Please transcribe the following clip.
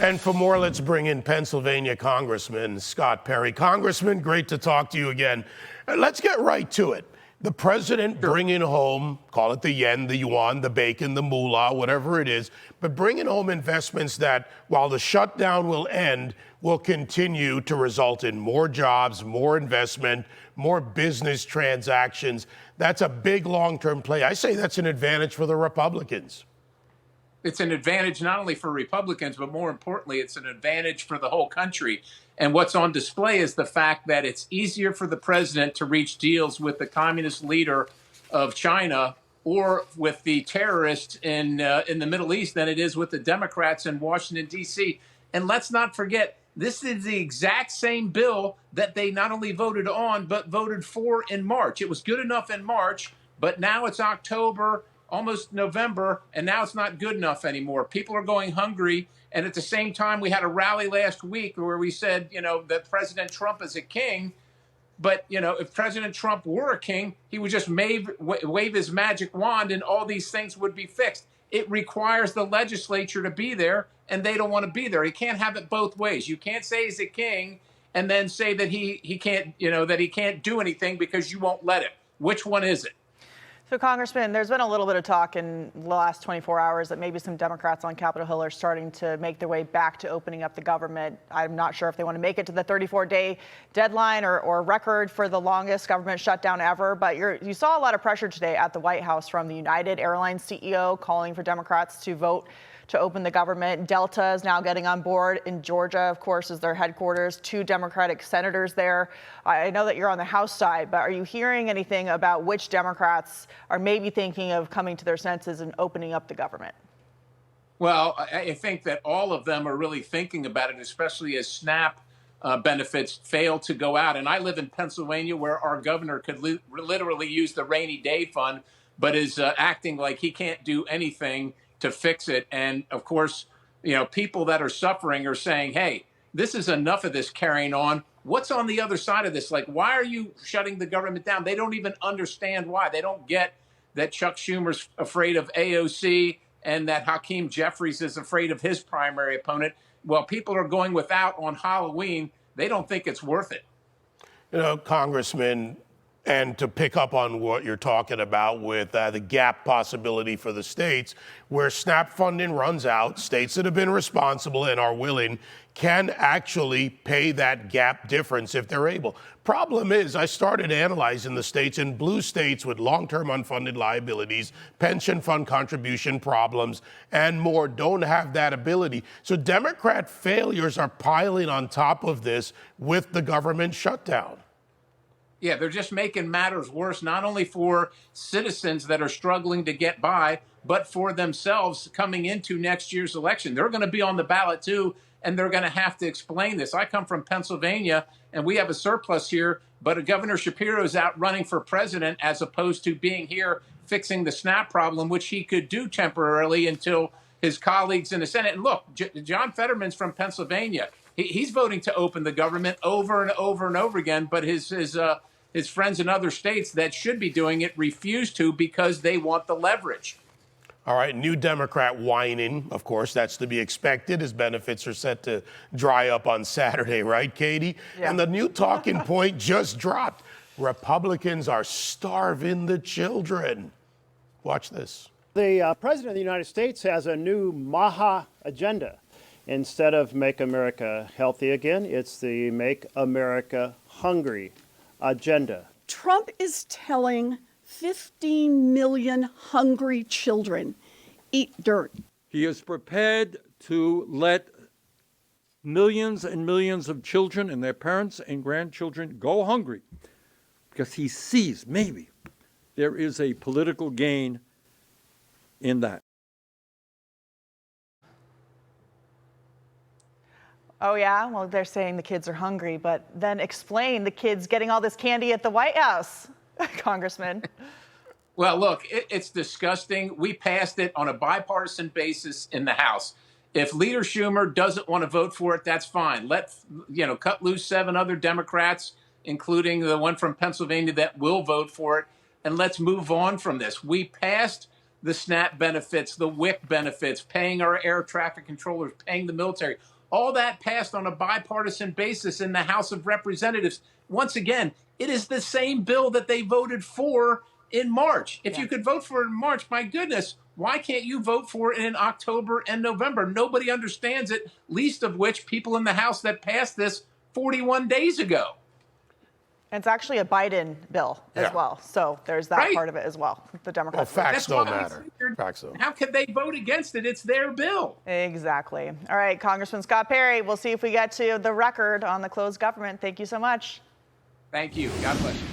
And for more, let's bring in Pennsylvania Congressman Scott Perry. Congressman, great to talk to you again. Let's get right to it. The president bringing home, call it the yen, the yuan, the bacon, the moolah, whatever it is, but bringing home investments that, while the shutdown will end, will continue to result in more jobs, more investment, more business transactions. That's a big long-term play. I say that's an advantage for the Republicans. It's an advantage not only for Republicans, but more importantly, it's an advantage for the whole country. And what's on display is the fact that it's easier for the president to reach deals with the communist leader of China or with the terrorists in the Middle East than it is with the Democrats in Washington, D.C. And let's not forget, this is the exact same bill that they not only voted on, but voted for in March. It was good enough in March, but now it's October, almost November, and now it's not good enough anymore. People are going hungry. And at the same time, we had a rally last week where we said, that President Trump is a king. But, if President Trump were a king, he would just wave his magic wand and all these things would be fixed. It requires the legislature to be there, and they don't want to be there. He can't have it both ways. You can't say he's a king and then say that he can't, that he can't do anything because you won't let him. Which one is it? So, Congressman, there's been a little bit of talk in the last 24 hours that maybe some Democrats on Capitol Hill are starting to make their way back to opening up the government. I'm not sure if they want to make it to the 34-day deadline or record for the longest government shutdown ever. But you saw a lot of pressure today at the White House from the United Airlines CEO calling for Democrats to vote to open the government. Delta is now getting on board. In Georgia, of course, is their headquarters. 2 Democratic senators there. I know that you're on the House side, but are you hearing anything about which Democrats are maybe thinking of coming to their senses and opening up the government? Well, I think that all of them are really thinking about it, especially as SNAP benefits fail to go out. And I live in Pennsylvania, where our governor could literally use the rainy day fund, but is acting like he can't do anything to fix it. And of course, people that are suffering are saying, hey, this is enough of this carrying on. What's on the other side of this? Like, why are you shutting the government down? They don't even understand why. They don't get that Chuck Schumer's afraid of AOC and that Hakeem Jeffries is afraid of his primary opponent. Well, people are going without on Halloween. They don't think it's worth it. Congressman, and to pick up on what you're talking about with the gap possibility for the states, where SNAP funding runs out, states that have been responsible and are willing can actually pay that gap difference if they're able. Problem is, I started analyzing the states, and blue states with long-term unfunded liabilities, pension fund contribution problems, and more don't have that ability. So Democrat failures are piling on top of this with the government shutdown. Yeah, they're just making matters worse, not only for citizens that are struggling to get by, but for themselves coming into next year's election. They're going to be on the ballot, too, and they're going to have to explain this. I come from Pennsylvania, and we have a surplus here, but Governor Shapiro is out running for president as opposed to being here fixing the SNAP problem, which he could do temporarily until his colleagues in the Senate. And look, John Fetterman's from Pennsylvania. He's voting to open the government over and over and over again, but his friends in other states that should be doing it refuse to because they want the leverage. All right, new Democrat whining, of course, that's to be expected. His benefits are set to dry up on Saturday, right, Katie? Yeah. And the new talking point just dropped. Republicans are starving the children. Watch this. The President of the United States has a new MAHA agenda. Instead of Make America Healthy Again, it's the Make America Hungry agenda. Trump is telling 15 million hungry children, eat dirt. He is prepared to let millions and millions of children and their parents and grandchildren go hungry because he sees maybe there is a political gain in that. Oh, yeah? Well, they're saying the kids are hungry, but then explain the kids getting all this candy at the White House, Congressman. Well, look, it's disgusting. We passed it on a bipartisan basis in the House. If Leader Schumer doesn't want to vote for it, that's fine. Cut loose 7 other Democrats, including the one from Pennsylvania that will vote for it, and let's move on from this. We passed the SNAP benefits, the WIC benefits, paying our air traffic controllers, paying the military. All that passed on a bipartisan basis in the House of Representatives. Once again, it is the same bill that they voted for in March. If you could vote for it in March, my goodness, why can't you vote for it in October and November? Nobody understands it, least of which people in the House that passed this 41 days ago. And it's actually a Biden bill as well. So there's that part of it as well. The Democrats. Well, facts don't matter. Facts don't. How could they vote against it? It's their bill. Exactly. All right, Congressman Scott Perry, we'll see if we get to the record on the closed government. Thank you so much. Thank you. God bless you.